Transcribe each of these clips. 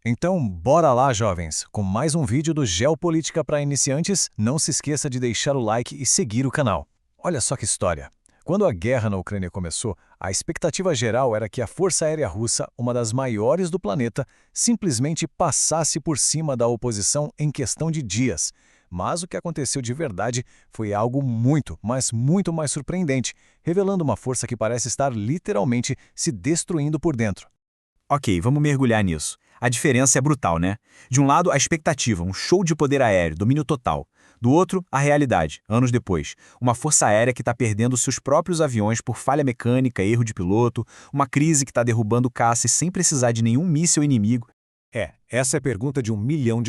Então, bora lá, jovens! Com mais um vídeo do Geopolítica para Iniciantes, não se esqueça de deixar o like e seguir o canal. Olha só que história! Quando a guerra na Ucrânia começou, a expectativa geral era que a Força Aérea Russa, uma das maiores do planeta, simplesmente passasse por cima da oposição em questão de dias. Mas o que aconteceu de verdade foi algo muito, mas muito mais surpreendente, revelando uma força que parece estar literalmente se destruindo por dentro. Ok, vamos mergulhar nisso. A diferença é brutal, né? De um lado, a expectativa, um show de poder aéreo, domínio total. Do outro, a realidade, anos depois. Uma força aérea que está perdendo seus próprios aviões por falha mecânica, erro de piloto, uma crise que está derrubando caças sem precisar de nenhum míssil inimigo. Essa é a pergunta de $1 milhão.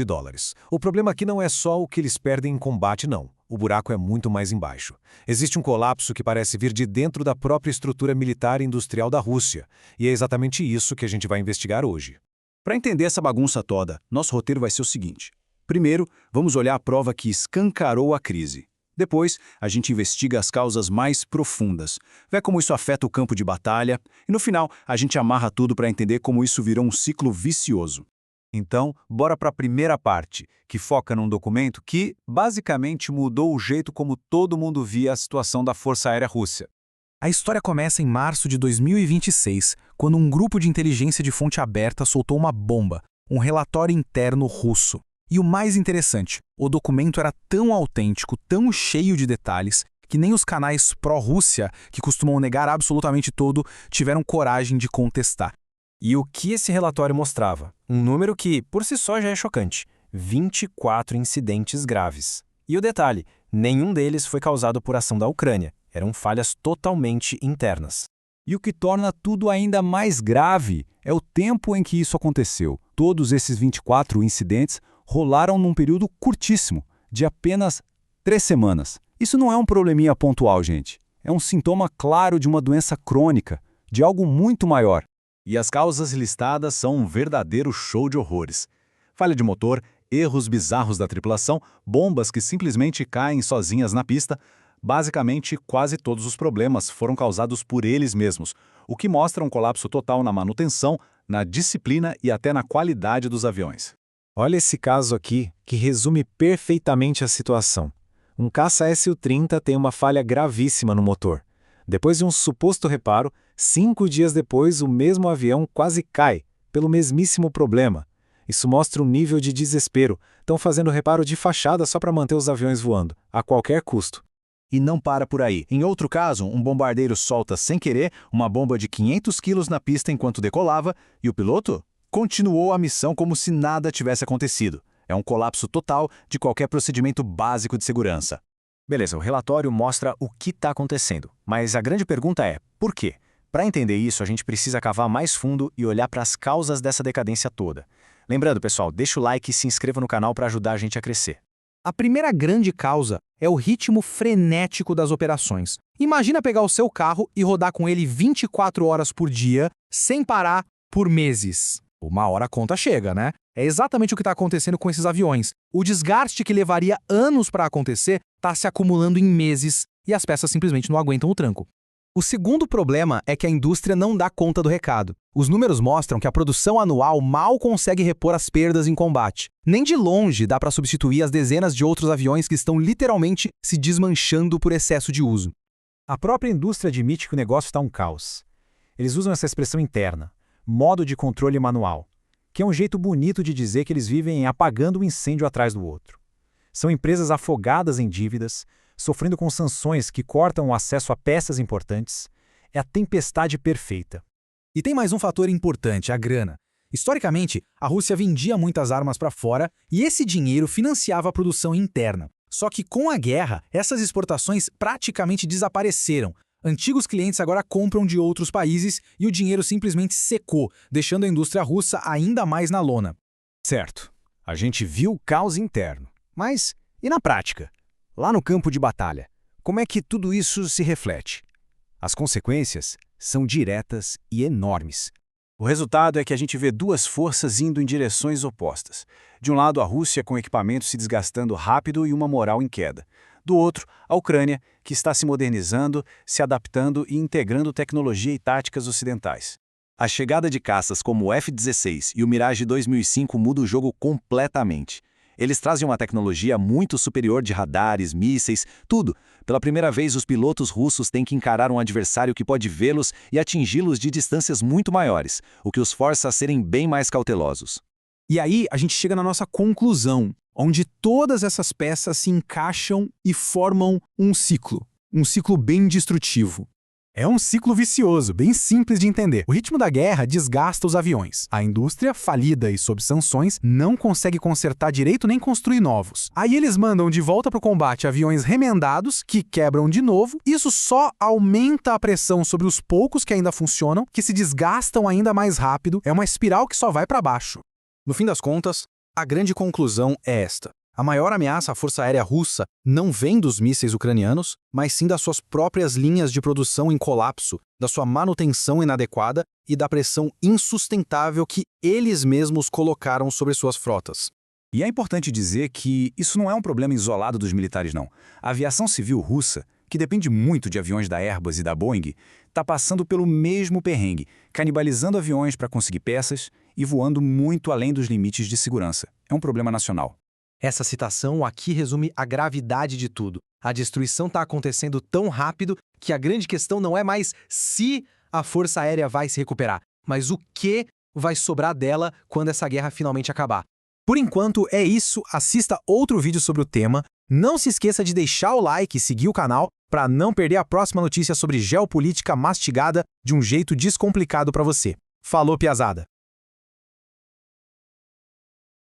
O problema aqui não é só o que eles perdem em combate, não. O buraco é muito mais embaixo. Existe um colapso que parece vir de dentro da própria estrutura militar e industrial da Rússia, e é exatamente isso que a gente vai investigar hoje. Para entender essa bagunça toda, nosso roteiro vai ser o seguinte. Primeiro, vamos olhar a prova que escancarou a crise. Depois, a gente investiga as causas mais profundas, vê como isso afeta o campo de batalha, e no final, a gente amarra tudo para entender como isso virou um ciclo vicioso. Então, bora para a primeira parte, que foca num documento que, basicamente, mudou o jeito como todo mundo via a situação da Força Aérea Russa. A história começa em março de 2026, quando um grupo de inteligência de fonte aberta soltou uma bomba, um relatório interno russo. E o mais interessante, o documento era tão autêntico, tão cheio de detalhes, que nem os canais pró-Rússia, que costumam negar absolutamente tudo, tiveram coragem de contestar. E o que esse relatório mostrava? Um número que, por si só, já é chocante. 24 incidentes graves. E o detalhe, nenhum deles foi causado por ação da Ucrânia. Eram falhas totalmente internas. E o que torna tudo ainda mais grave é o tempo em que isso aconteceu. Todos esses 24 incidentes rolaram num período curtíssimo, de apenas 3 semanas. Isso não é um probleminha pontual, gente. É um sintoma claro de uma doença crônica, de algo muito maior. E as causas listadas são um verdadeiro show de horrores. Falha de motor, erros bizarros da tripulação, bombas que simplesmente caem sozinhas na pista. Basicamente, quase todos os problemas foram causados por eles mesmos, o que mostra um colapso total na manutenção, na disciplina e até na qualidade dos aviões. Olha esse caso aqui, que resume perfeitamente a situação. Um caça Su-30 tem uma falha gravíssima no motor. Depois de um suposto reparo, 5 dias depois o mesmo avião quase cai, pelo mesmíssimo problema. Isso mostra um nível de desespero. Estão fazendo reparo de fachada só para manter os aviões voando, a qualquer custo. E não para por aí. Em outro caso, um bombardeiro solta sem querer uma bomba de 500 quilos na pista enquanto decolava, e o piloto continuou a missão como se nada tivesse acontecido. É um colapso total de qualquer procedimento básico de segurança. Beleza, o relatório mostra o que está acontecendo. Mas a grande pergunta é, por quê? Para entender isso, a gente precisa cavar mais fundo e olhar para as causas dessa decadência toda. Lembrando, pessoal, deixa o like e se inscreva no canal para ajudar a gente a crescer. A primeira grande causa é o ritmo frenético das operações. Imagina pegar o seu carro e rodar com ele 24 horas por dia, sem parar, por meses. Uma hora a conta chega, né? É exatamente o que está acontecendo com esses aviões. O desgaste que levaria anos para acontecer está se acumulando em meses e as peças simplesmente não aguentam o tranco. O segundo problema é que a indústria não dá conta do recado. Os números mostram que a produção anual mal consegue repor as perdas em combate. Nem de longe dá para substituir as dezenas de outros aviões que estão literalmente se desmanchando por excesso de uso. A própria indústria admite que o negócio está um caos. Eles usam essa expressão interna, modo de controle manual, que é um jeito bonito de dizer que eles vivem apagando um incêndio atrás do outro. São empresas afogadas em dívidas, sofrendo com sanções que cortam o acesso a peças importantes. É a tempestade perfeita. E tem mais um fator importante, a grana. Historicamente, a Rússia vendia muitas armas para fora e esse dinheiro financiava a produção interna. Só que com a guerra, essas exportações praticamente desapareceram. Antigos clientes agora compram de outros países e o dinheiro simplesmente secou, deixando a indústria russa ainda mais na lona. Certo, a gente viu o caos interno. Mas e na prática? Lá no campo de batalha, como é que tudo isso se reflete? As consequências são diretas e enormes. O resultado é que a gente vê duas forças indo em direções opostas. De um lado, a Rússia com equipamentos se desgastando rápido e uma moral em queda. Do outro, a Ucrânia, que está se modernizando, se adaptando e integrando tecnologia e táticas ocidentais. A chegada de caças como o F-16 e o Mirage 2005 muda o jogo completamente. Eles trazem uma tecnologia muito superior de radares, mísseis, tudo. Pela primeira vez, os pilotos russos têm que encarar um adversário que pode vê-los e atingi-los de distâncias muito maiores, o que os força a serem bem mais cautelosos. E aí a gente chega na nossa conclusão, onde todas essas peças se encaixam e formam um ciclo bem destrutivo. É um ciclo vicioso, bem simples de entender. O ritmo da guerra desgasta os aviões. A indústria, falida e sob sanções, não consegue consertar direito nem construir novos. Aí eles mandam de volta para o combate aviões remendados, que quebram de novo. Isso só aumenta a pressão sobre os poucos que ainda funcionam, que se desgastam ainda mais rápido. É uma espiral que só vai para baixo. No fim das contas, a grande conclusão é esta. A maior ameaça à Força Aérea Russa não vem dos mísseis ucranianos, mas sim das suas próprias linhas de produção em colapso, da sua manutenção inadequada e da pressão insustentável que eles mesmos colocaram sobre suas frotas. E é importante dizer que isso não é um problema isolado dos militares, não. A aviação civil russa, que depende muito de aviões da Airbus e da Boeing, está passando pelo mesmo perrengue, canibalizando aviões para conseguir peças e voando muito além dos limites de segurança. É um problema nacional. Essa citação aqui resume a gravidade de tudo. A destruição está acontecendo tão rápido que a grande questão não é mais se a Força Aérea vai se recuperar, mas o que vai sobrar dela quando essa guerra finalmente acabar. Por enquanto é isso, assista outro vídeo sobre o tema. Não se esqueça de deixar o like e seguir o canal para não perder a próxima notícia sobre geopolítica mastigada de um jeito descomplicado para você. Falou, piazada!